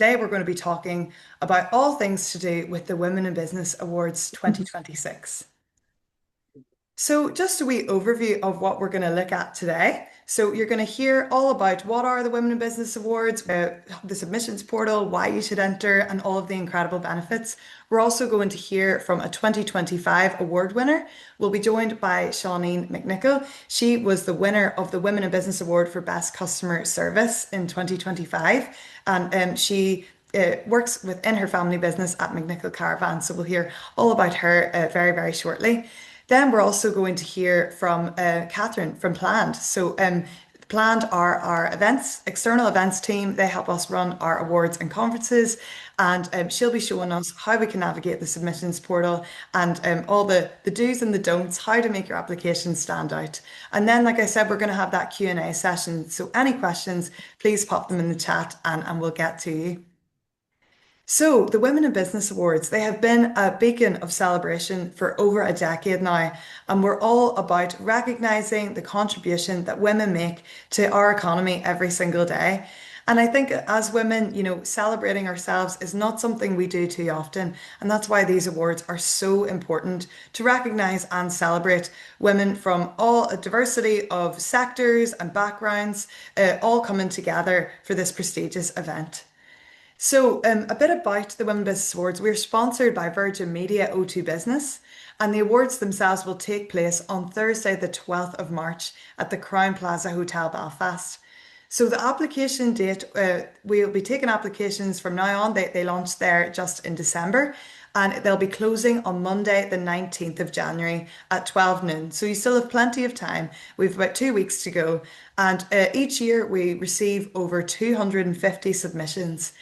Today we're going to be talking about all things to do with the Women in Business Awards 2026. So, just a wee overview of what we're going to look at today. So, you're going to hear all about what are the Women in Business Awards, the submissions portal, why you should enter, and all of the incredible benefits. We're also going to hear from a 2025 award winner. We'll be joined by Shawneen McNichol. She was the winner of the Women in Business Award for Best Customer Service in 2025, and she works within her family business at McNichol Caravan. So, we'll hear all about her very, very shortly. Then we're also going to hear from Catherine from Planned. So Planned are our external events team. They help us run our awards and conferences. And she'll be showing us how we can navigate the submissions portal and all the do's and the don'ts, how to make your application stand out. And then, like I said, we're going to have that Q&A session. So any questions, please pop them in the chat and we'll get to you. So, the Women in Business Awards, they have been a beacon of celebration for over a decade now, and we're all about recognising the contribution that women make to our economy every single day. And I think as women, celebrating ourselves is not something we do too often. And that's why these awards are so important to recognise and celebrate women from all a diversity of sectors and backgrounds, all coming together for this prestigious event. So, a bit about the Women Business Awards. We're sponsored by Virgin Media O2 Business, and the awards themselves will take place on Thursday, the 12th of March at the Crown Plaza Hotel Belfast. So, the application date, we'll be taking applications from now on. They launched there just in December, and they'll be closing on Monday, the 19th of January at 12 noon. So, you still have plenty of time. We've about 2 weeks to go, and each year we receive over 250 submissions.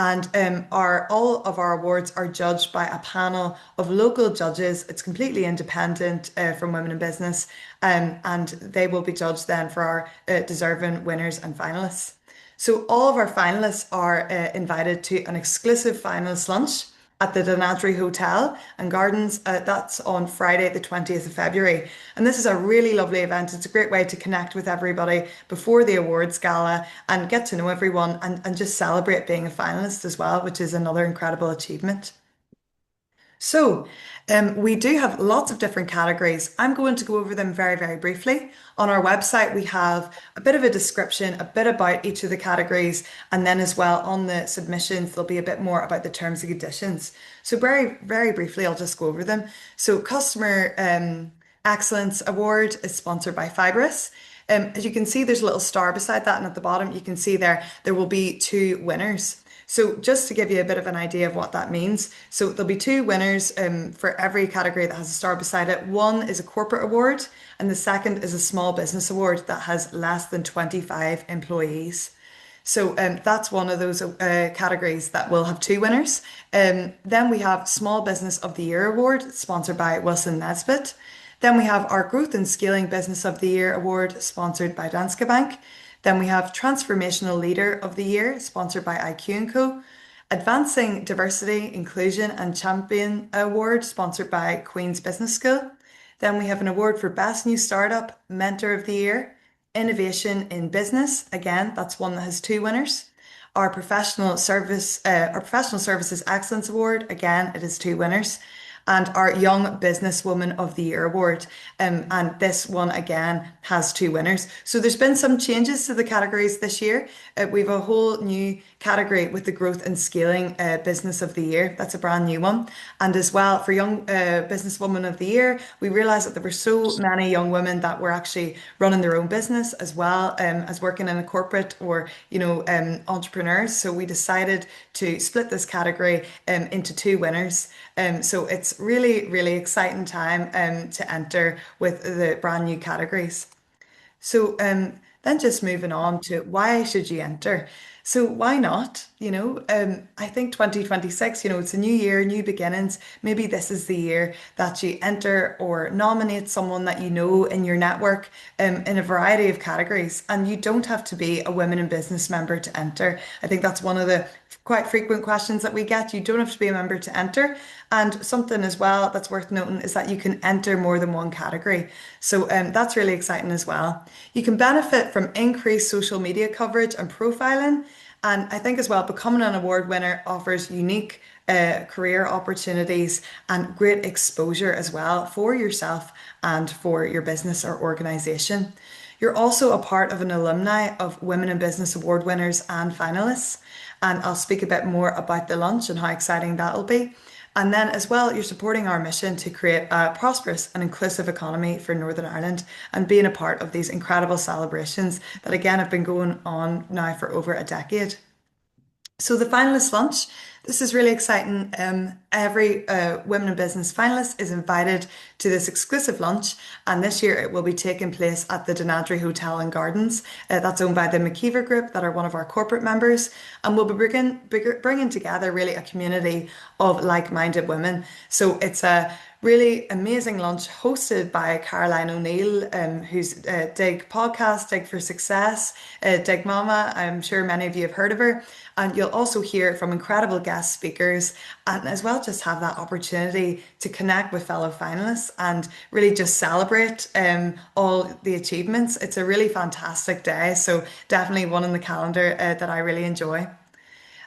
And all of our awards are judged by a panel of local judges. It's completely independent from Women in Business, and they will be judged then for our deserving winners and finalists. So all of our finalists are invited to an exclusive finalist lunch at the Danadri Hotel and Gardens. That's on Friday, the 20th of February. And this is a really lovely event. It's a great way to connect with everybody before the awards gala and get to know everyone and just celebrate being a finalist as well, which is another incredible achievement. So, we do have lots of different categories. I'm going to go over them very, very briefly. On our website, we have a bit of a description, a bit about each of the categories, and then as well on the submissions, there'll be a bit more about the terms and conditions. So, very, very briefly, I'll just go over them. So, Customer Excellence Award is sponsored by Fibrous. As you can see, there's a little star beside that, and at the bottom, you can see there will be two winners. So just to give you a bit of an idea of what that means. So there'll be two winners for every category that has a star beside it. One is a corporate award and the second is a small business award that has less than 25 employees. So that's one of those categories that will have two winners. Then we have Small Business of the Year Award, sponsored by Wilson Nesbitt. Then we have our Growth and Scaling Business of the Year Award, sponsored by Danske Bank. Then we have Transformational Leader of the Year, sponsored by IQ&Co. Advancing Diversity, Inclusion and Champion Award, sponsored by Queen's Business School. Then we have an award for Best New Startup, Mentor of the Year. Innovation in Business, again, that's one that has two winners. Our Professional Services Excellence Award, again, it has two winners. And our Young Businesswoman of the Year Award. And this one again has two winners. So there's been some changes to the categories this year. We have a whole new category with the Growth and Scaling Business of the Year. That's a brand new one. And as well for Young Businesswoman of the Year, we realized that there were so many young women that were actually running their own business as well as working in a corporate or, entrepreneurs. So we decided to split this category into two winners. So it's really, really exciting time to enter with the brand new categories. So then just moving on to why should you enter? So why not? I think 2026, it's a new year, new beginnings. Maybe this is the year that you enter or nominate someone that you know in your network in a variety of categories. And you don't have to be a Women in Business member to enter. I think that's one of the quite frequent questions that we get. You don't have to be a member to enter. And something as well that's worth noting is that you can enter more than one category. So that's really exciting as well. You can benefit from increased social media coverage and profiling. And I think as well, becoming an award winner offers unique career opportunities and great exposure as well for yourself and for your business or organization. You're also a part of an alumni of Women in Business Award winners and finalists. And I'll speak a bit more about the lunch and how exciting that'll be. And then, as well, you're supporting our mission to create a prosperous and inclusive economy for Northern Ireland and being a part of these incredible celebrations that, again, have been going on now for over a decade. So the finalist lunch, this is really exciting. Every Women in Business finalist is invited to this exclusive lunch, and this year it will be taking place at the Denadry Hotel and Gardens. That's owned by the McKeever Group, that are one of our corporate members, and we'll be bringing together really a community of like-minded women. So it's a really amazing lunch hosted by Caroline O'Neill, who's Dig Podcast, Dig for Success, Dig Mama. I'm sure many of you have heard of her. And you'll also hear from incredible guest speakers and as well just have that opportunity to connect with fellow finalists and really just celebrate all the achievements. It's a really fantastic day. So definitely one in the calendar that I really enjoy.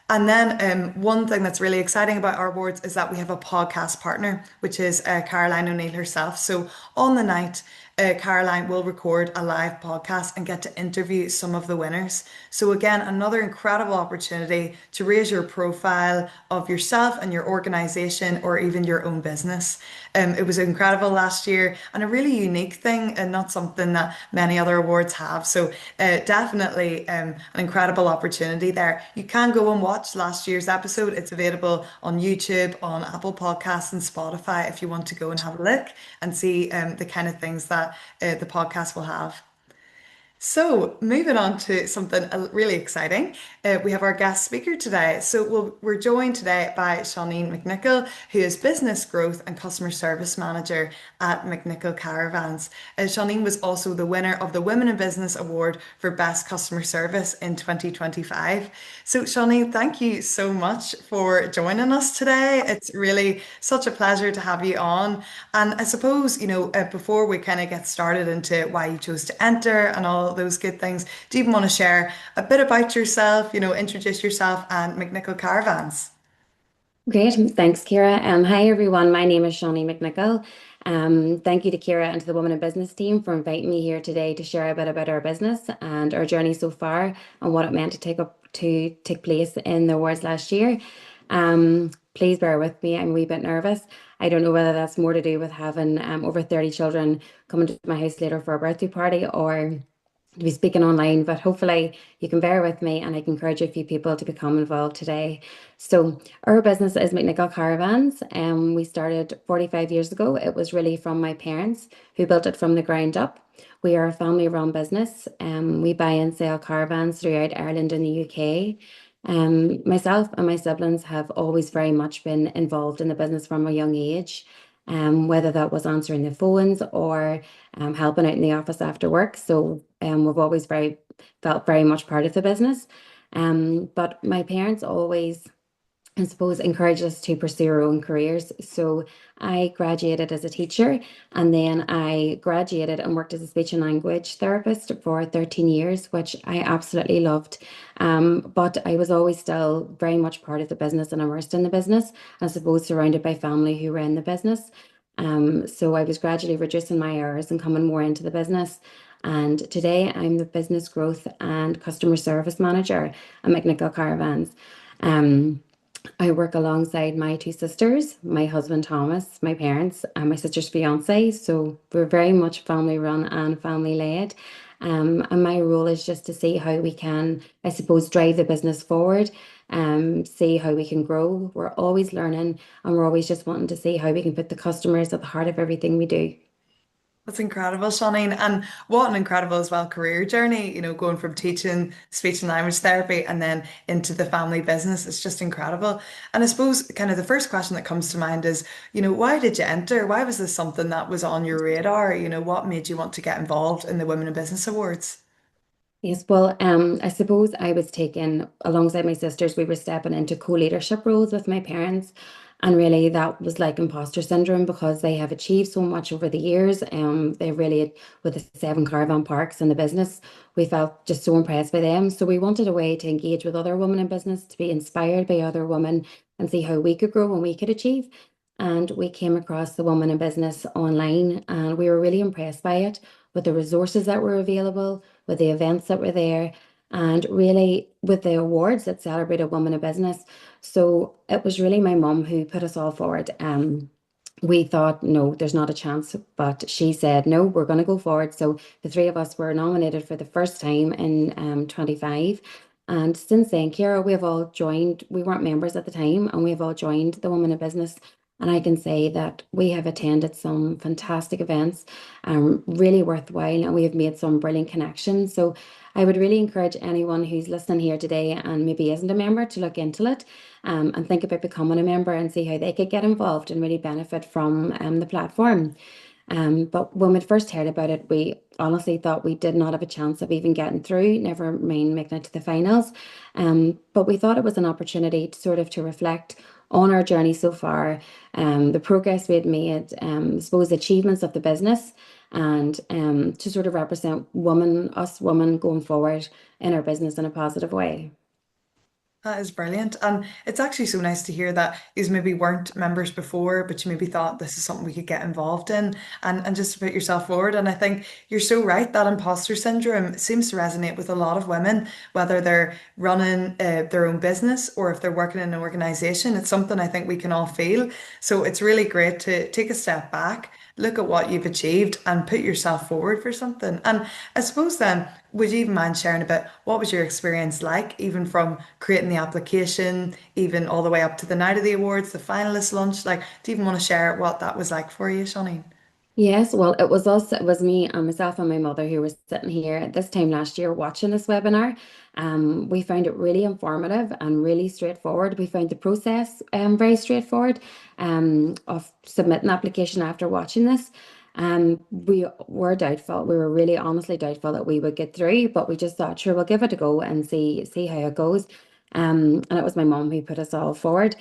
And then one thing that's really exciting about our awards is that we have a podcast partner, which is Caroline O'Neill herself. So on the night, Caroline will record a live podcast and get to interview some of the winners. So again, another incredible opportunity to raise your profile of yourself and your organization or even your own business. It was incredible last year and a really unique thing and not something that many other awards have. So definitely an incredible opportunity there. You can go and watch last year's episode. It's available on YouTube, on Apple Podcasts and Spotify if you want to go and have a look and see the kind of things that the podcast will have. So, moving on to something really exciting, we have our guest speaker today. So, we're joined today by Shawneen McNichol, who is Business Growth and Customer Service Manager at McNichol Caravans. Shawneen was also the winner of the Women in Business Award for Best Customer Service in 2025. So, Shawneen, thank you so much for joining us today. It's really such a pleasure to have you on. And I suppose, before we kind of get started into why you chose to enter and all those good things, do you even want to share a bit about yourself, introduce yourself and McNichol Caravans? Great. Thanks, Kira. Hi, everyone. My name is Shawnee McNichol. Thank you to Kira and to the Women in Business team for inviting me here today to share a bit about our business and our journey so far and what it meant to take place in the awards last year. Please bear with me. I'm a wee bit nervous. I don't know whether that's more to do with having over 30 children coming to my house later for a birthday party or to be speaking online, but hopefully you can bear with me and I can encourage a few people to become involved today. So our business is McNichol Caravans. We started 45 years ago. It was really from my parents who built it from the ground up. We are a family-run business. We buy and sell caravans throughout Ireland and the UK. Myself and my siblings have always very much been involved in the business from a young age, whether that was answering the phones or helping out in the office after work. So we've always very felt very much part of the business. But my parents always, I suppose, encouraged us to pursue our own careers. So I graduated as a teacher and then I graduated and worked as a speech and language therapist for 13 years, which I absolutely loved. But I was always still very much part of the business and immersed in the business, I suppose surrounded by family who were in the business. So I was gradually reducing my hours and coming more into the business. And today I'm the business growth and customer service manager at McNichol Caravans. Um, I work alongside my two sisters, my husband Thomas, my parents, and my sister's fiance. So we're very much family run and family led. And my role is just to see how we can, I suppose, drive the business forward, see how we can grow. We're always learning and we're always just wanting to see how we can put the customers at the heart of everything we do. That's incredible, Shawning. And what an incredible as well career journey, going from teaching speech and language therapy and then into the family business. It's just incredible. And I suppose kind of the first question that comes to mind is, why did you enter? Why was this something that was on your radar? What made you want to get involved in the Women in Business Awards? Yes, well, I suppose I was taken alongside my sisters, we were stepping into co-leadership roles with my parents. And really, that was like imposter syndrome because they have achieved so much over the years. They really, with the seven caravan parks and the business, we felt just so impressed by them. So we wanted a way to engage with other women in business, to be inspired by other women and see how we could grow and we could achieve. And we came across the Woman in Business online, and we were really impressed by it, with the resources that were available, with the events that were there, and really with the awards that celebrated women in business. So it was really my mum who put us all forward. We thought, no, there's not a chance, but she said, no, we're going to go forward. So the three of us were nominated for the first time in 25. And since then, Ciara, we have all joined. We weren't members at the time, and we have all joined the Women in Business. And I can say that we have attended some fantastic events, really worthwhile, and we have made some brilliant connections. So I would really encourage anyone who's listening here today and maybe isn't a member to look into it, and think about becoming a member and see how they could get involved and really benefit from the platform. But when we first heard about it, we honestly thought we did not have a chance of even getting through, never mind making it to the finals. But we thought it was an opportunity to sort of to reflect on our journey so far, the progress we had made, I suppose the achievements of the business, and to sort of represent us women going forward in our business in a positive way. That is brilliant. And it's actually so nice to hear that you maybe weren't members before, but you maybe thought this is something we could get involved in and just to put yourself forward. And I think you're so right. That imposter syndrome seems to resonate with a lot of women, whether they're running their own business or if they're working in an organization. It's something I think we can all feel. So it's really great to take a step back, look at what you've achieved and put yourself forward for something. And I suppose then, would you even mind sharing a bit what was your experience like, even from creating the application, even all the way up to the night of the awards, the finalist lunch? Like, do you even want to share what that was like for you, Shawnee? Yes, well, it was me and myself and my mother who were sitting here at this time last year watching this webinar. We found it really informative and really straightforward. We found the process very straightforward of submitting an application after watching this. We were doubtful. We were really honestly doubtful that we would get through, but we just thought, sure, we'll give it a go and see how it goes. And it was my mom who put us all forward.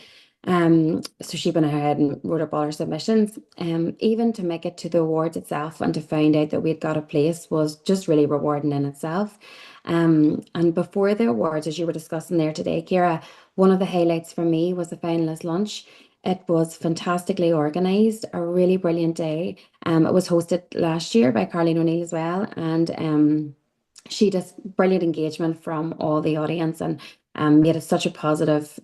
So she went ahead and wrote up all our submissions. Even to make it to the awards itself and to find out that we'd got a place was just really rewarding in itself. And before the awards, as you were discussing there today, Kira, one of the highlights for me was the finalist lunch. It was fantastically organised, a really brilliant day. It was hosted last year by Carleen O'Neill as well, and she just brilliant engagement from all the audience and made it such a positive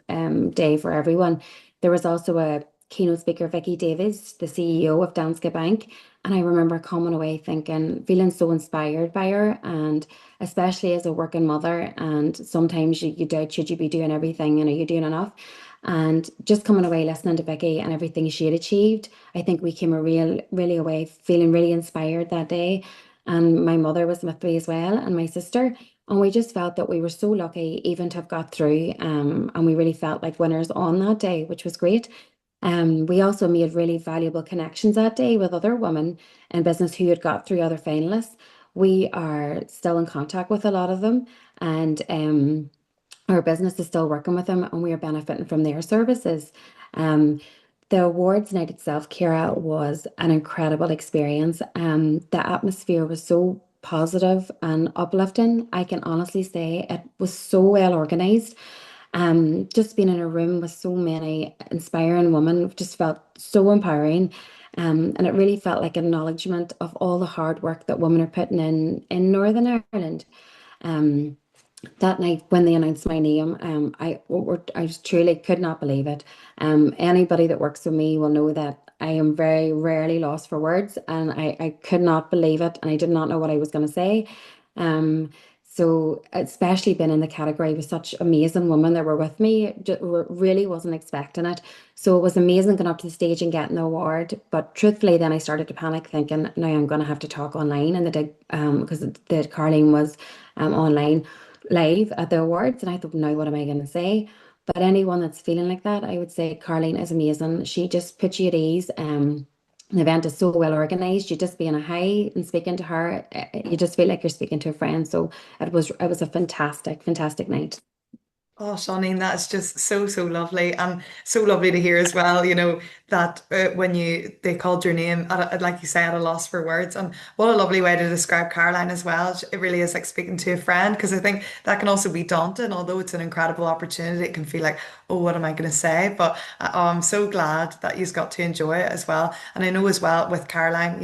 day for everyone. There was also a keynote speaker, Vicky Davies, the CEO of Danske Bank, and I remember coming away thinking, feeling so inspired by her, and especially as a working mother, and sometimes you doubt, should you be doing everything and are you doing enough? And just coming away listening to Vicky and everything she had achieved, I think we came really away feeling really inspired that day. And my mother was with me as well, and my sister. And we just felt that we were so lucky even to have got through. And we really felt like winners on that day, which was great. We also made really valuable connections that day with other women in business who had got through other finalists. We are still in contact with a lot of them, and our business is still working with them, and we are benefiting from their services. Um, the awards night itself, Kira, was an incredible experience. The atmosphere was so positive and uplifting. I can honestly say it was so well organized. Just being in a room with so many inspiring women just felt so empowering. And it really felt like an acknowledgement of all the hard work that women are putting in Northern Ireland. Um, that night when they announced my name, I just truly could not believe it. Anybody that works with me will know that I am very rarely lost for words, and I could not believe it, and I did not know what I was going to say. Um, so especially being in the category with such amazing women that were with me, really wasn't expecting it. So it was amazing going up to the stage and getting the award. But truthfully, then I started to panic, thinking, now I'm going to have to talk online, and because the Carling was online live at the awards, and I thought, now what am I going to say? But anyone that's feeling like that, I would say Carleen is amazing. She just puts you at ease. The event is so well organized. You just be in a high and speaking to her, you just feel like you're speaking to a friend. So it was a fantastic night. Oh, Shawneen, that's just so, so lovely and so lovely to hear as well, that when they called your name, like you say, at a loss for words. And what a lovely way to describe Caroline as well. It really is like speaking to a friend because I think that can also be daunting, although it's an incredible opportunity. It can feel like, oh, what am I going to say? But I'm so glad that you've got to enjoy it as well. And I know as well with Caroline,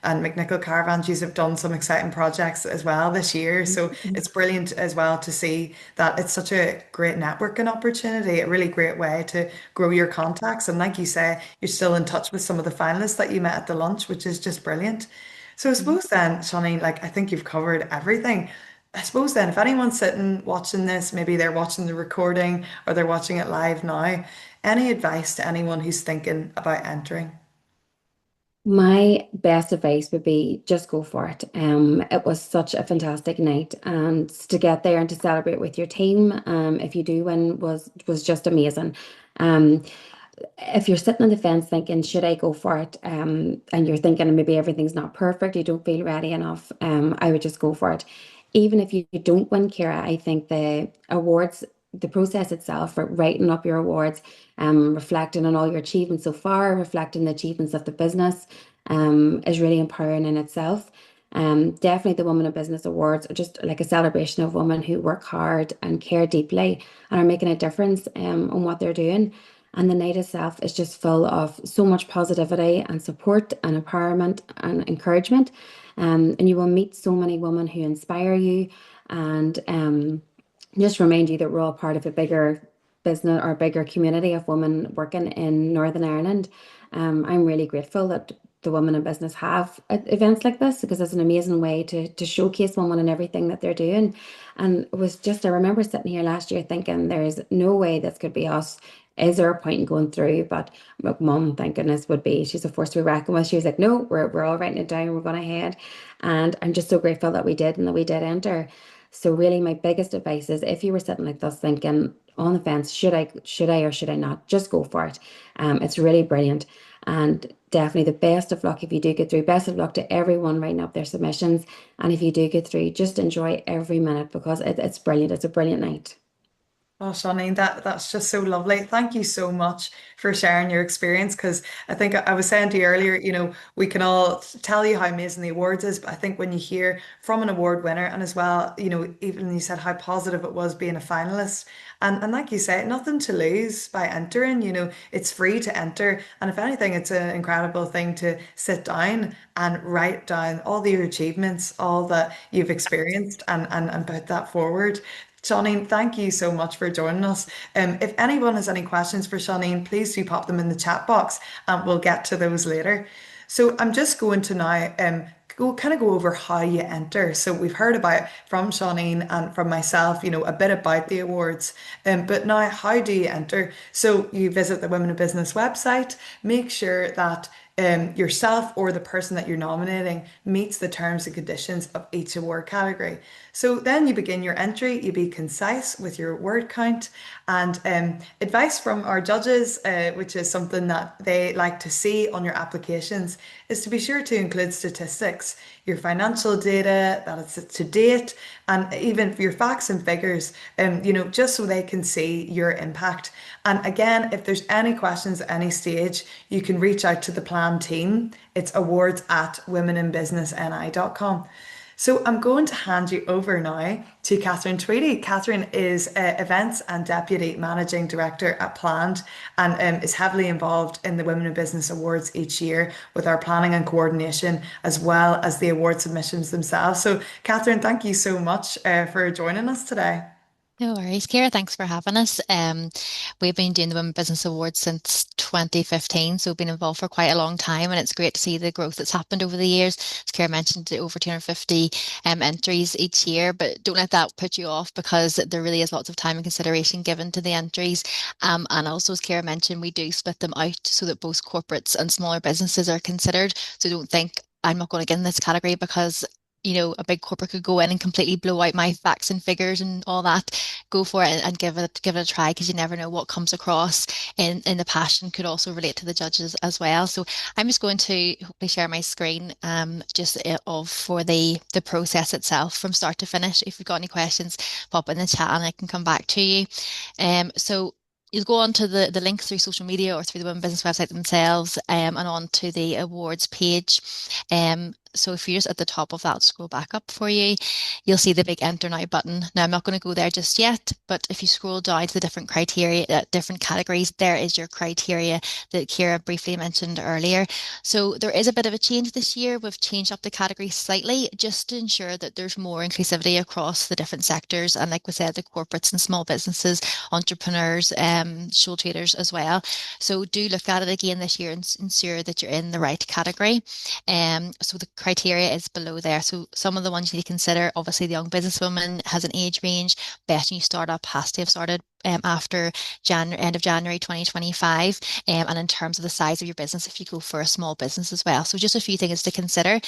and McNichol Caravans, you have done some exciting projects as well this year. So it's brilliant as well to see that it's such a great networking opportunity, a really great way to grow your contacts. And like you say, you're still in touch with some of the finalists that you met at the lunch, which is just brilliant. So I suppose then, Shani, like I think you've covered everything. I suppose then, if anyone's sitting watching this, maybe they're watching the recording or they're watching it live now, any advice to anyone who's thinking about entering? My best advice would be just go for it. It was such a fantastic night, and to get there and to celebrate with your team, if you do win, was just amazing. Um, if you're sitting on the fence thinking, should I go for it? And you're thinking maybe everything's not perfect, you don't feel ready enough, I would just go for it. Even if you don't win, Kira, I think the awards, the process itself for writing up your awards, reflecting on all your achievements so far, reflecting the achievements of the business, is really empowering in itself. Definitely the Women in Business Awards are just like a celebration of women who work hard and care deeply and are making a difference on what they're doing. And the night itself is just full of so much positivity and support and empowerment and encouragement. And you will meet so many women who inspire you and just remind you that we're all part of a bigger business or a bigger community of women working in Northern Ireland. I'm really grateful that the women in business have events like this because it's an amazing way to showcase women and everything that they're doing. And it was just, I remember sitting here last year thinking, there's no way this could be us. Is there a point in going through? But my mum, thank goodness, would be, she's a force to be reckoned with. She was like, no, we're all writing it down, we're going ahead. And I'm just so grateful that we did and that we did enter. So really my biggest advice is if you were sitting like this thinking on the fence, should I or should I not? Just go for it. It's really brilliant. And definitely the best of luck if you do get through. Best of luck to everyone writing up their submissions. And if you do get through, just enjoy every minute because it's brilliant. It's a brilliant night. Oh, Shawnee, that's just so lovely. Thank you so much for sharing your experience. Because I think I was saying to you earlier, we can all tell you how amazing the awards is, but I think when you hear from an award winner, and as well, even you said how positive it was being a finalist, and like you say, nothing to lose by entering. It's free to enter, and if anything, it's an incredible thing to sit down and write down all your achievements, all that you've experienced, and put that forward. Shawneen, thank you so much for joining us. If anyone has any questions for Shawneen, please do pop them in the chat box and we'll get to those later. So I'm just going to now go over how you enter. So we've heard about from Shawneen and from myself, a bit about the awards. But now how do you enter? So you visit the Women in Business website, make sure that yourself or the person that you're nominating meets the terms and conditions of each award category. So then you begin your entry, you be concise with your word count, and advice from our judges, which is something that they like to see on your applications, is to be sure to include statistics, your financial data, that it's to date, and even for your facts and figures, just so they can see your impact. And again, if there's any questions at any stage, you can reach out to the plan team. It's awards@womeninbusinessni.com. So I'm going to hand you over now to Catherine Tweedy. Catherine is Events and Deputy Managing Director at Planned and is heavily involved in the Women in Business Awards each year with our planning and coordination as well as the award submissions themselves. So Catherine, thank you so much for joining us today. No worries, Kira. Thanks for having us. We've been doing the Women Business Awards since 2015, so we've been involved for quite a long time, and it's great to see the growth that's happened over the years. As Kira mentioned, over 250 entries each year, but don't let that put you off because there really is lots of time and consideration given to the entries. And also, as Kira mentioned, we do split them out so that both corporates and smaller businesses are considered. So don't think I'm not going to get in this category because a big corporate could go in and completely blow out my facts and figures and all that. Go for it and give it a try because you never know what comes across in the passion could also relate to the judges as well. So I'm just going to hopefully share my screen just of for the process itself from start to finish. If you've got any questions, pop in the chat and I can come back to you. So you'll go on to the link through social media or through the Women Business website themselves, and on to the awards page. So if you're just at the top of that, scroll back up for you, you'll see the big enter now button. Now I'm not going to go there just yet, but if you scroll down to the different criteria, different categories, there is your criteria that Kira briefly mentioned earlier. So there is a bit of a change this year. We've changed up the categories slightly just to ensure that there's more inclusivity across the different sectors. And like we said, the corporates and small businesses, entrepreneurs, sole traders as well. So do look at it again this year and ensure that you're in the right category. So the criteria is below there. So some of the ones you need to consider, obviously the young businesswoman has an age range. Best new startup has to have started after end of January 2025. And in terms of the size of your business, if you go for a small business as well. So just a few things to consider.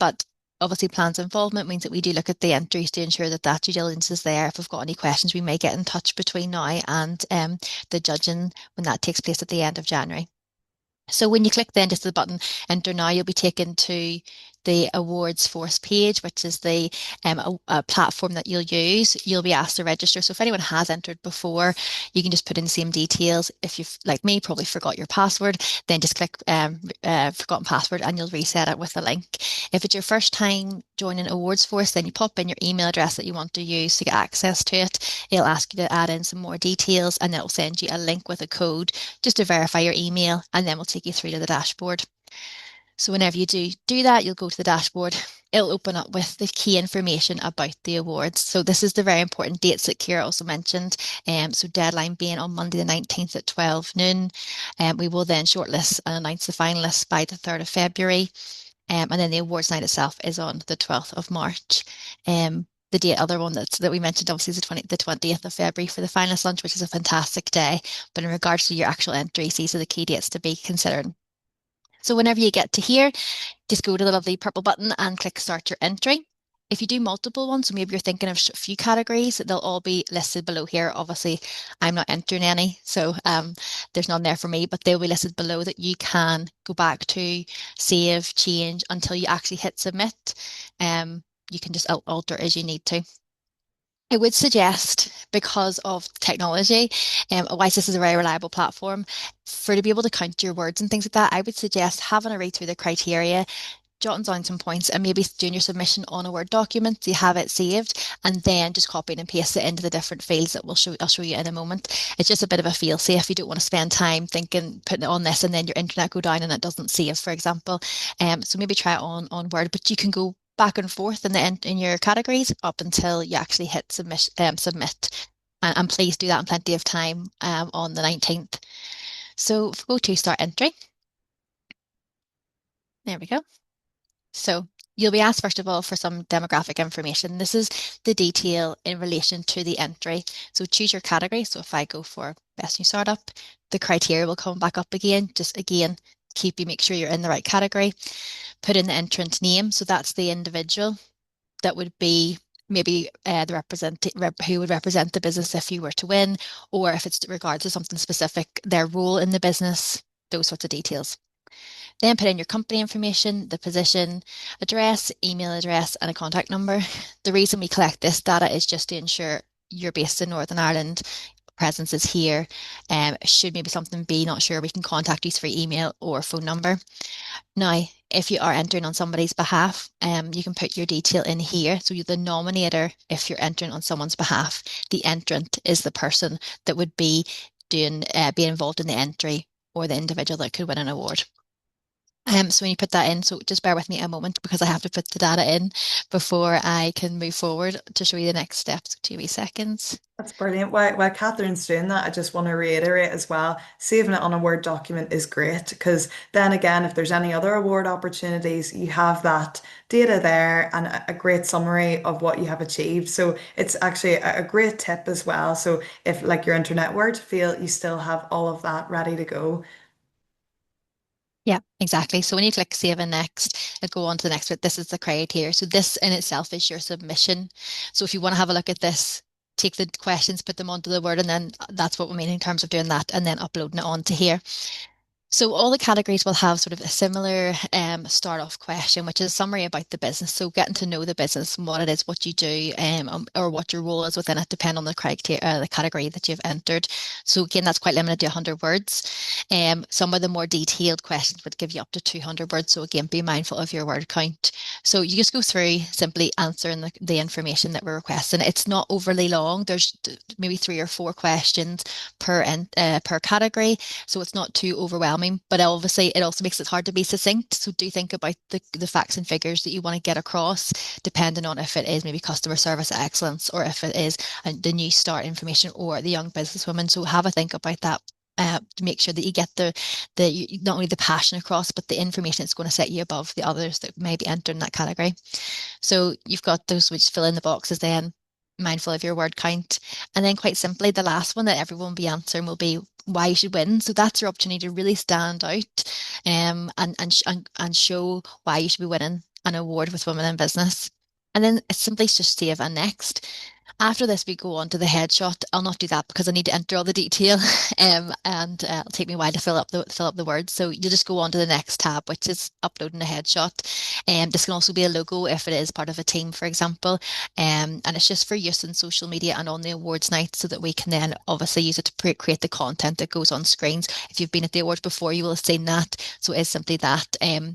But obviously plans involvement means that we do look at the entries to ensure that that due diligence is there. If we've got any questions, we may get in touch between now and the judging when that takes place at the end of January. So when you click then just the button enter now, you'll be taken to the awards force page, which is the a platform that you'll use. You'll be asked to register. So if anyone has entered before, you can just put in the same details. If you've, like me, probably forgot your password, then just click forgotten password and you'll reset it with a link. If it's your first time joining awards force, then you pop in your email address that you want to use to get access to it. It'll ask you to add in some more details and it'll send you a link with a code just to verify your email, and then we'll take you through to the dashboard. So whenever you do that, you'll go to the dashboard. It'll open up with the key information about the awards. So this is the very important dates that Kira also mentioned. So deadline being on Monday the 19th at 12 noon. We will then shortlist and announce the finalists by the 3rd of February. And then the awards night itself is on the 12th of March. The date, other one that we mentioned, obviously, is the 20th of February for the finalist lunch, which is a fantastic day. But in regards to your actual entries, these are the key dates to be considered. So whenever you get to here, just go to the lovely purple button and click start your entry. If you do multiple ones, so maybe you're thinking of a few categories, they'll all be listed below here. Obviously, I'm not entering any, so there's none there for me, but they'll be listed below that you can go back to, save, change until you actually hit submit. You can just alter as you need to. I would suggest, because of technology, whilst this is a very reliable platform, for to be able to count your words and things like that, I would suggest having a read through the criteria, jotting down some points, and maybe doing your submission on a Word document so you have it saved, and then just copying and paste it into the different fields that I'll show you in a moment. It's just a bit of a fail safe. You don't want to spend time thinking, putting it on this, and then your internet go down and it doesn't save, for example. So maybe try it on Word, but you can go back and forth in your categories up until you actually hit submit. And please do that in plenty of time on the 19th. So if we go to start entry, there we go. So you'll be asked, first of all, for some demographic information. This is the detail in relation to the entry. So choose your category. So if I go for best new startup, the criteria will come back up again. Just again, make sure you're in the right category. Put in the entrant name. So that's the individual that would be maybe who would represent the business if you were to win, or if it's regards to something specific, their role in the business, those sorts of details. Then put in your company information, the position, address, email address, and a contact number. The reason we collect this data is just to ensure you're based in Northern Ireland, presence is here. Should maybe something be not sure, we can contact you through email or phone number. Now, if you are entering on somebody's behalf, you can put your detail in here. So you're the nominator if you're entering on someone's behalf. The entrant is the person that would be be involved in the entry, or the individual that could win an award. So when you put that in, so just bear with me a moment because I have to put the data in before I can move forward to show you the next steps. 2 seconds. That's brilliant. While Catherine's doing that, I just want to reiterate as well, saving it on a Word document is great because then again, if there's any other award opportunities, you have that data there and a great summary of what you have achieved. So it's actually a great tip as well. So if like your internet were to fail, you still have all of that ready to go. Yeah, exactly. So when you click Save and Next, it'll go on to the next bit. This is the criteria. So this in itself is your submission. So if you want to have a look at this, take the questions, put them onto the Word, and then that's what we mean in terms of doing that, and then uploading it onto here. So all the categories will have sort of a similar start off question, which is a summary about the business. So getting to know the business and what it is, what you do, or what your role is within it, depending on the criteria, the category that you've entered. So again, that's quite limited to 100 words. Some of the more detailed questions would give you up to 200 words. So again, be mindful of your word count. So you just go through simply answering the information that we're requesting. It's not overly long. There's maybe 3 or 4 questions per category, so it's not too overwhelming. But obviously, it also makes it hard to be succinct. So do think about the facts and figures that you want to get across, depending on if it is maybe customer service excellence or if it is the new start information or the young businesswoman. So have a think about that. To make sure that you get the not only the passion across, but the information that's going to set you above the others that may be entering that category. So you've got those which fill in the boxes then, mindful of your word count. And then quite simply, the last one that everyone will be answering will be why you should win. So that's your opportunity to really stand out and show why you should be winning an award with Women in Business. And then it's simply just save and next. After this, we go on to the headshot. I'll not do that because I need to enter all the detail, and it'll take me a while to fill up the words. So you just go on to the next tab, which is uploading a headshot. This can also be a logo if it is part of a team, for example. And it's just for use in social media and on the awards night, so that we can then obviously use it to create the content that goes on screens. If you've been at the awards before, you will have seen that. So it's simply that.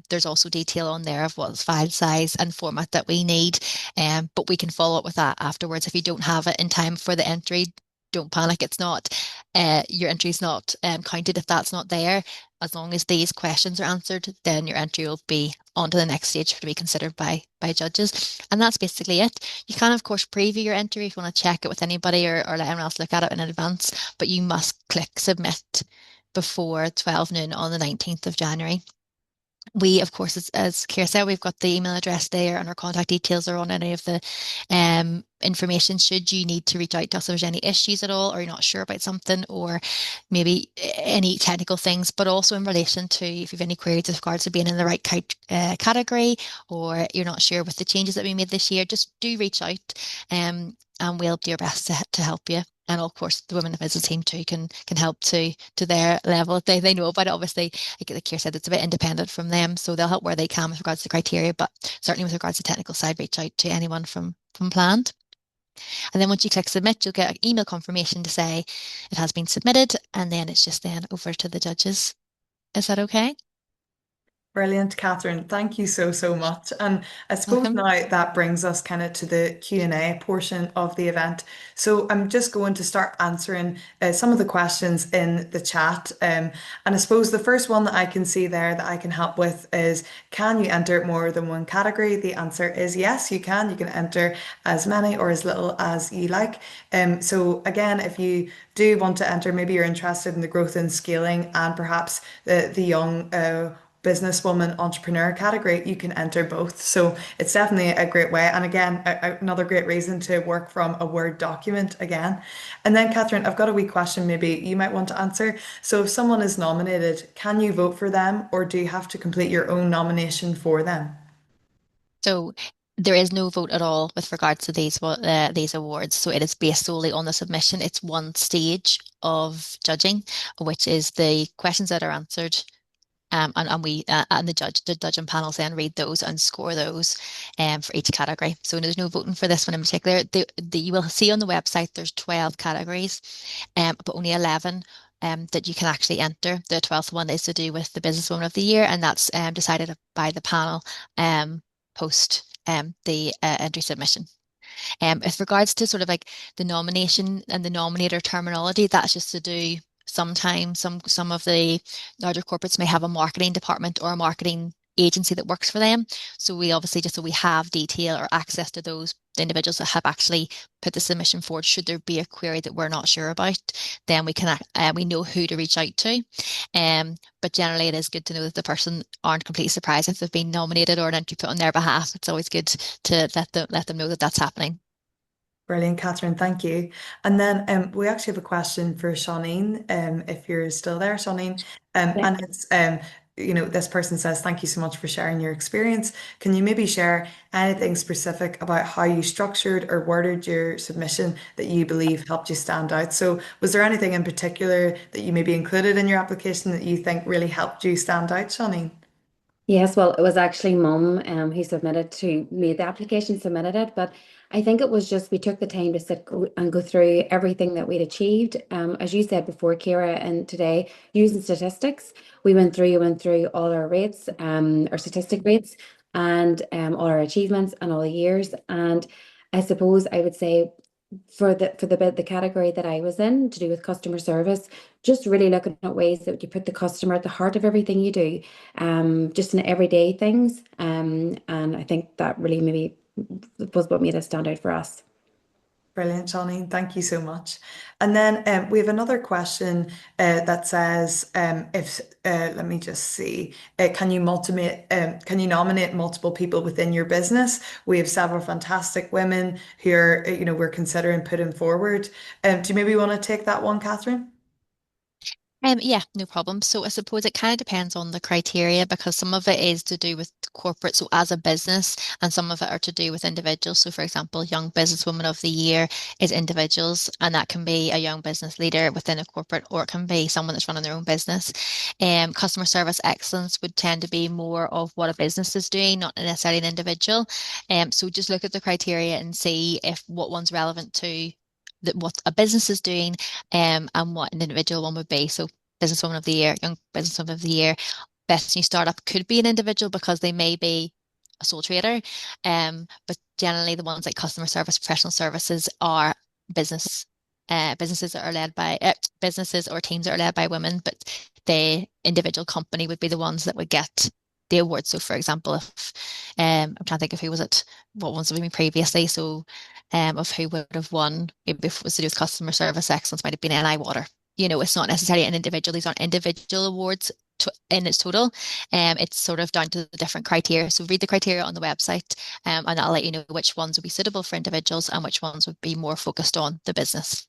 There's also detail on there of what file size and format that we need. But we can follow up with that afterwards. If you don't have it in time for the entry, don't panic. It's not, your entry's not counted if that's not there. As long as these questions are answered, then your entry will be on to the next stage to be considered by judges. And that's basically it. You can, of course, preview your entry if you want to check it with anybody, or let anyone else look at it in advance, but you must click submit before 12 noon on the 19th of January. We, of course, as Kiera said, we've got the email address there, and our contact details are on any of the information should you need to reach out to us if there's any issues at all, or you're not sure about something, or maybe any technical things, but also in relation to if you have any queries with regards to being in the right category, or you're not sure with the changes that we made this year, just do reach out, and we'll do our best to help you. And of course, the Women in Business team too can help to their level. They know about it. Obviously, like Keir said, it's a bit independent from them, so they'll help where they can with regards to the criteria. But certainly with regards to the technical side, reach out to anyone from Planned. And then once you click submit, you'll get an email confirmation to say it has been submitted, and then it's just then over to the judges. Is that okay? Brilliant, Catherine. Thank you so, so much. And I suppose Welcome. now that brings us kind of to the Q&A portion of the event. So I'm just going to start answering some of the questions in the chat. And I suppose the first one that I can see there that I can help with is, can you enter more than one category? The answer is yes, you can. You can enter as many or as little as you like. So again, if you do want to enter, maybe you're interested in the growth and scaling and perhaps the young businesswoman entrepreneur category, you can enter both. So it's definitely a great way. And again, another great reason to work from a Word document again. And then, Catherine, I've got a wee question maybe you might want to answer. So if someone is nominated, can you vote for them, or do you have to complete your own nomination for them? So there is no vote at all with regards to these awards. So it is based solely on the submission. It's one stage of judging, which is the questions that are answered. And we and the judging panels then read those and score those for each category. So there's no voting for this one in particular. You will see on the website there's 12 categories, but only 11 that you can actually enter. The 12th one is to do with the Businesswoman of the Year, and that's decided by the panel post the entry submission. With regards to sort of like the nomination and the nominator terminology, that's just to do sometimes some of the larger corporates may have a marketing department or a marketing agency that works for them. So we obviously just so we have detail or access to those individuals that have actually put the submission forward. Should there be a query that we're not sure about, then we know who to reach out to. But generally, it is good to know that the person aren't completely surprised if they've been nominated or an entry put on their behalf. It's always good to let them know that that's happening. Brilliant, Catherine. Thank you. And then we actually have a question for Shawneen, if you're still there, Shawneen. Yeah. And it's this person says, thank you so much for sharing your experience. Can you maybe share anything specific about how you structured or worded your submission that you believe helped you stand out? So, was there anything in particular that you maybe included in your application that you think really helped you stand out, Shawnee? Yes, well, it was actually mum who submitted to made the application, submitted it, but I think it was just we took the time to and go through everything that we'd achieved. As you said before, Kira, and today using statistics, we went through all our rates, our statistic rates, and all our achievements and all the years. And I suppose I would say the category that I was in to do with customer service, just really looking at ways that you put the customer at the heart of everything you do, just in everyday things. And I think that really maybe was what made it stand out for us. Brilliant, Johnny. Thank you so much. And then we have another question that says, if let me just see, can you nominate multiple people within your business? We have several fantastic women who are, we're considering putting forward. Do you maybe want to take that one, Catherine? Yeah, no problem. So I suppose it kind of depends on the criteria because some of it is to do with corporate, so as a business, and some of it are to do with individuals. So, for example, Young Businesswoman of the Year is individuals, and that can be a young business leader within a corporate, or it can be someone that's running their own business. Customer service excellence would tend to be more of what a business is doing, not necessarily an individual. So just look at the criteria and see if what one's relevant to what a business is doing and what an individual one would be. So Businesswoman of the Year, Young Businesswoman of the Year, Best New Startup could be an individual because they may be a sole trader. But generally the ones like customer service, professional services are business businesses that are led by businesses or teams that are led by women, but the individual company would be the ones that would get the award. So for example, if I'm trying to think of who was it, what ones have we been previously. So of who would have won, maybe if it was to do with customer service excellence, might have been NI Water. It's not necessarily an individual. These aren't individual awards in its total. It's sort of down to the different criteria. So read the criteria on the website, and I'll let you know which ones would be suitable for individuals and which ones would be more focused on the business.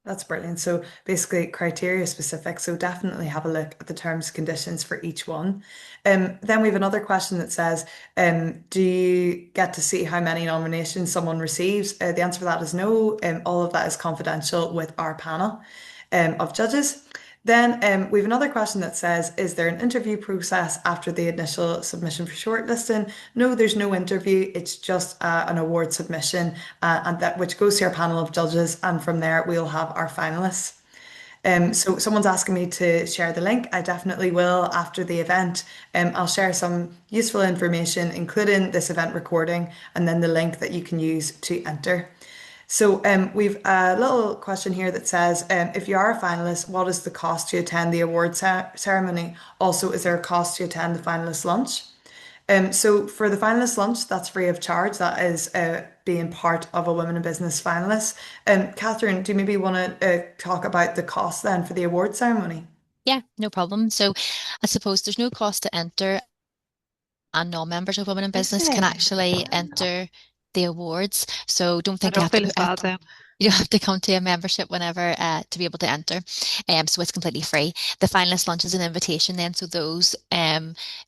That's brilliant. So basically criteria specific. So definitely have a look at the terms and conditions for each one. Then we have another question that says, do you get to see how many nominations someone receives? The answer for that is no. All of that is confidential with our panel of judges. Then we have another question that says, is there an interview process after the initial submission for shortlisting? No, there's no interview. It's just an award submission, and that which goes to our panel of judges, and from there we'll have our finalists. So someone's asking me to share the link. I definitely will after the event. I'll share some useful information, including this event recording, and then the link that you can use to enter. So we've a little question here that says, if you are a finalist, what is the cost to attend the award ceremony? Also, is there a cost to attend the finalist lunch? So for the finalist lunch, that's free of charge. That is being part of a Women in Business finalist. Catherine, do you maybe want to talk about the cost then for the award ceremony? Yeah, no problem. So I suppose there's no cost to enter, and non-members of Women in Business can Okay. actually enter the awards. So don't I think you don't have feel to as bad then. you don't have to come to a membership whenever to be able to enter. So it's completely free. The finalist lunch is an invitation then, so those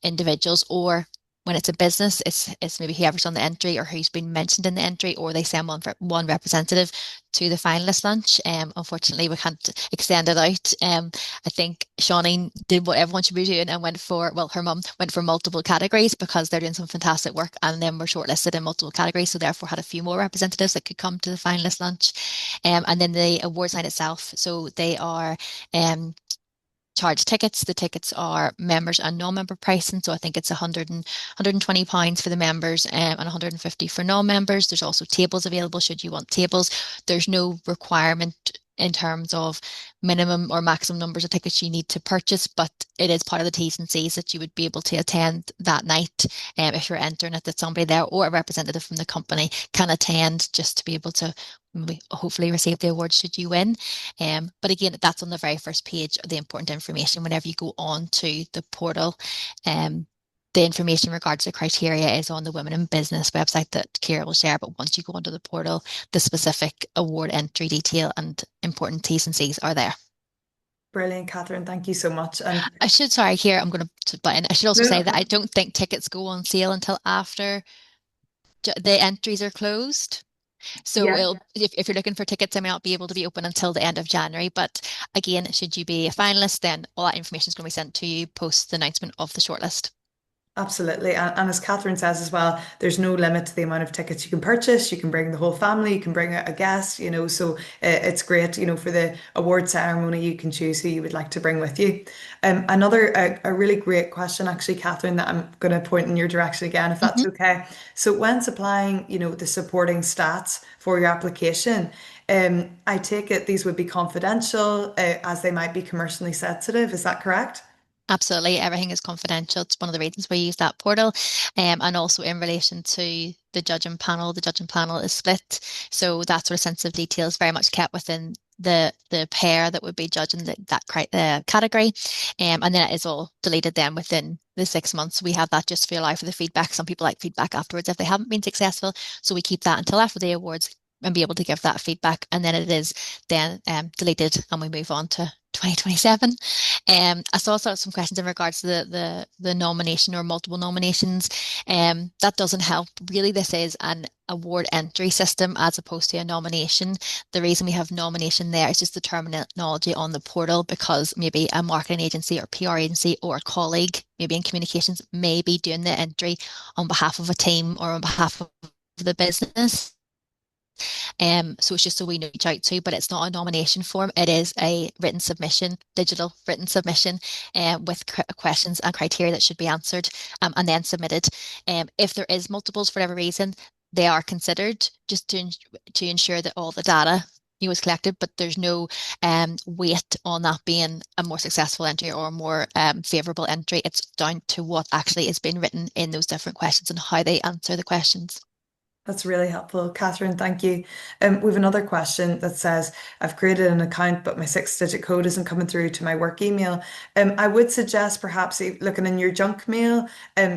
individuals, or when it's a business, it's maybe whoever's on the entry or who's been mentioned in the entry, or they send one representative to the finalist lunch. Unfortunately, we can't extend it out. I think Shawnee did what everyone should be doing and went for, well, her mum went for multiple categories because they're doing some fantastic work, and then were shortlisted in multiple categories, so therefore had a few more representatives that could come to the finalist lunch. And then the awards night itself, so they are um, charge tickets. The tickets are members and non-member pricing. So I think it's 120 pounds for the members and 150 for non-members. There's also tables available should you want tables. There's no requirement in terms of minimum or maximum numbers of tickets you need to purchase, but it is part of the T's and C's that you would be able to attend that night. If you're entering it, that somebody there or a representative from the company can attend just to be able to hopefully receive the award should you win. But again, that's on the very first page of the important information whenever you go on to the portal. The information regards the criteria is on the Women in Business website that Kira will share. But once you go onto the portal, the specific award entry detail and important T's and C's are there. Brilliant, Catherine. Thank you so much. And Sorry, here, I'm going to butt in. I should also no, say that I don't think tickets go on sale until after the entries are closed. So yeah. if you're looking for tickets, they may not be able to be open until the end of January. But again, should you be a finalist, then all that information is going to be sent to you post the announcement of the shortlist. Absolutely. And as Catherine says as well, there's no limit to the amount of tickets you can purchase. You can bring the whole family, you can bring a guest, so it's great, for the award ceremony, you can choose who you would like to bring with you. A really great question, actually, Catherine, that I'm going to point in your direction again, if that's Mhm. okay. So when supplying, the supporting stats for your application, I take it these would be confidential, as they might be commercially sensitive. Is that correct? Absolutely, everything is confidential. It's one of the reasons we use that portal. And also in relation to the judging panel is split. So that sort of sensitive detail is very much kept within the pair that would be judging that category. And then it is all deleted then within the 6 months. We have that just to allow for the feedback. Some people like feedback afterwards if they haven't been successful. So we keep that until after the awards and be able to give that feedback. And then it is then deleted and we move on to 2027. I saw some questions in regards to the nomination or multiple nominations. That doesn't help. Really, this is an award entry system as opposed to a nomination. The reason we have nomination there is just the terminology on the portal because maybe a marketing agency or PR agency or a colleague, maybe in communications, may be doing the entry on behalf of a team or on behalf of the business. So it's just so we know reach out to, but it's not a nomination form. It is a written submission, digital written submission, with questions and criteria that should be answered, and then submitted. If there is multiples for whatever reason, they are considered just to ensure that all the data was collected, but there's no weight on that being a more successful entry or a more favourable entry. It's down to what actually is being written in those different questions and how they answer the questions. That's really helpful, Catherine. Thank you. We have another question that says, I've created an account, but my six-digit code isn't coming through to my work email. I would suggest perhaps looking in your junk mail.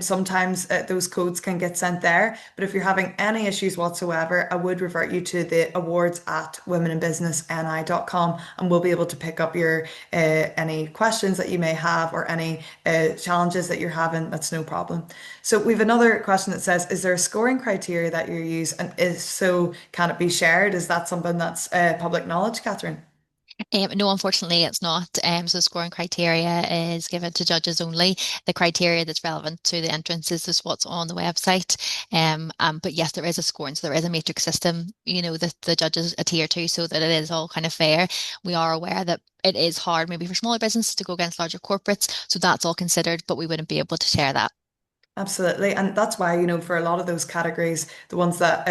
Sometimes those codes can get sent there. But if you're having any issues whatsoever, I would revert you to the awards at womeninbusinessni.com, and we'll be able to pick up your any questions that you may have or any challenges that you're having. That's no problem. So we've another question that says, is there a scoring criteria that you use? And if so, can it be shared? Is that something that's public knowledge, Catherine? No, unfortunately, it's not. So scoring criteria is given to judges only. The criteria that's relevant to the entrances is what's on the website. But yes, there is a scoring, so there is a matrix system, that the judges adhere to so that it is all kind of fair. We are aware that it is hard maybe for smaller businesses to go against larger corporates, so that's all considered, but we wouldn't be able to share that. Absolutely. And that's why, for a lot of those categories, the ones that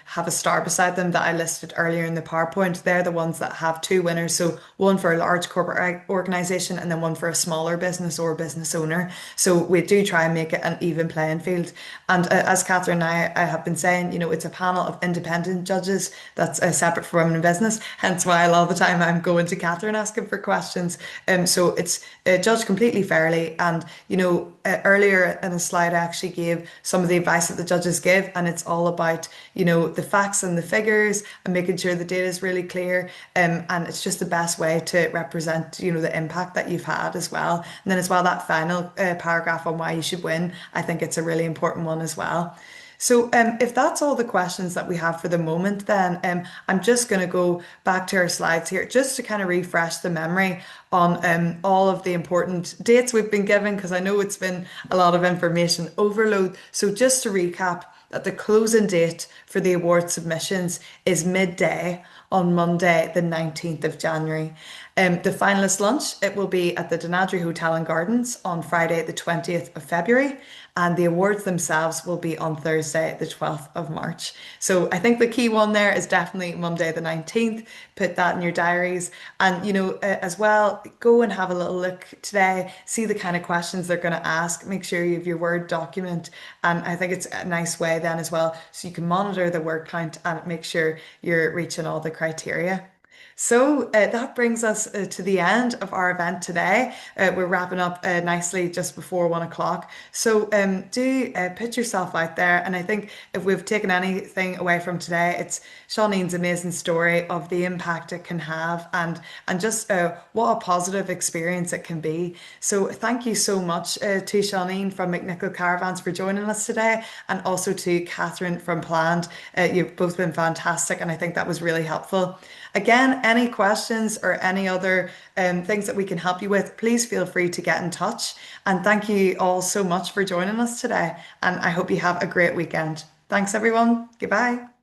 have a star beside them that I listed earlier in the PowerPoint, they're the ones that have two winners. So one for a large corporate organization and then one for a smaller business or business owner. So we do try and make it an even playing field. And as Catherine and I have been saying, it's a panel of independent judges that's separate from women in business. Hence why a lot of the time I'm going to Catherine asking for questions. So it's judged completely fairly. And, earlier in a slide, I actually gave some of the advice that the judges give, and it's all about, the facts and the figures and making sure the data is really clear. And it's just the best way to represent, the impact that you've had as well. And then as well, that final paragraph on why you should win, I think it's a really important one as well. So, if that's all the questions that we have for the moment, then I'm just going to go back to our slides here just to kind of refresh the memory on all of the important dates we've been given, because I know it's been a lot of information overload. So, just to recap, that the closing date for the award submissions is midday on Monday, the 19th of January. The finalist lunch, it will be at the Denadri Hotel and Gardens on Friday, the 20th of February, and the awards themselves will be on Thursday, the 12th of March. So I think the key one there is definitely Monday, the 19th. Put that in your diaries. And, as well, go and have a little look today, see the kind of questions they're going to ask. Make sure you have your Word document. And I think it's a nice way then as well, so you can monitor the word count and make sure you're reaching all the criteria. So that brings us to the end of our event today. We're wrapping up nicely just before 1 o'clock. So do put yourself out there. And I think if we've taken anything away from today, it's Shaunine's amazing story of the impact it can have and just what a positive experience it can be. So thank you so much to Shaunine from McNichol Caravans for joining us today, and also to Catherine from Planned. You've both been fantastic, and I think that was really helpful. Again, any questions or any other things that we can help you with, please feel free to get in touch. And thank you all so much for joining us today. And I hope you have a great weekend. Thanks, everyone. Goodbye.